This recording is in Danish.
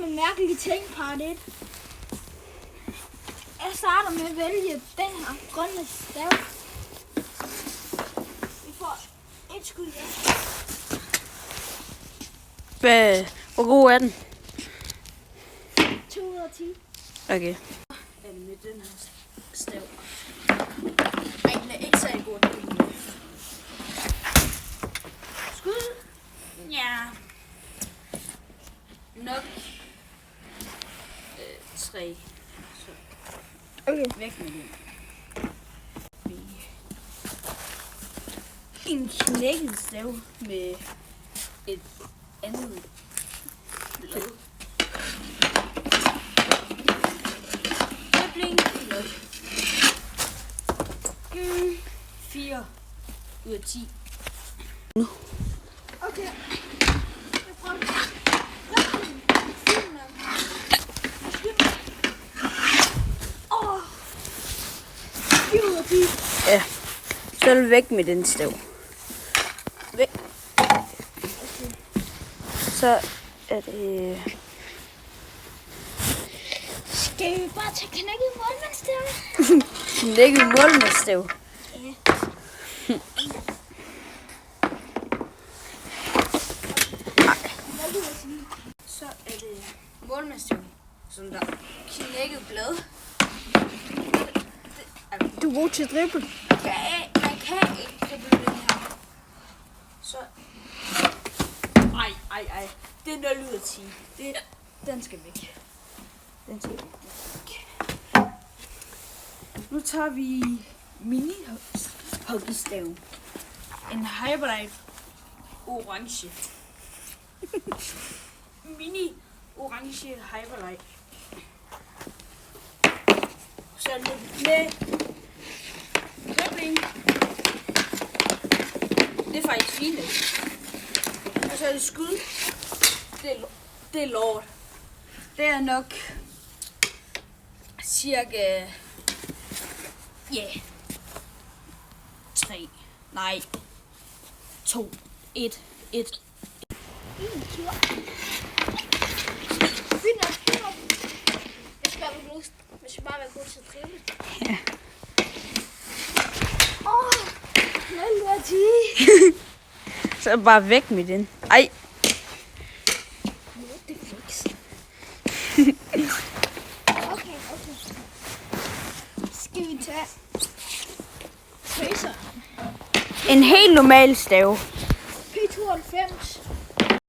med mærkelige ting, part 1. Jeg starter med at vælge den her grønne stav. Vi får et skud her. Hvor god er den? 2 ud af 10. Okay. Er det med den her stav? Ej, den er ikke særlig god. Skud? Ja. Nok 3. Så Okay. væk med den. En knækket stav med et andet blad. Bling. 4 ud af 10. Okay. Jeg prøver. Åh. 4 ud af 10. Ja. Så er det væk med den stav. Væk. Så er det... Skal vi bare tage knækket målmandsstav? Knækket målmandsstav. Ja. Så er det målmandsstav, som der er knækket blad. Du er god til at drible. Man kan ikke drible den her. Så... Ej. Det er 0 ud af 10. Den skal væk. Den skal væk. Nu tager vi mini-hockeystaven. En Hyperlight orange. Mini orange Hyperlight. Så er det med dribling. Det er faktisk fint. Og så er det skud. Det er lort. Det er nok cirka 3. Nej. 2. 1. Fint nok. Jeg skal være lyst. Jeg skal bare være god til at drible. Ja. 0 ud af 10. Så er det bare væk med den. Ej. Det er fix. Okay. Skal vi tage tracer? En helt normal stav.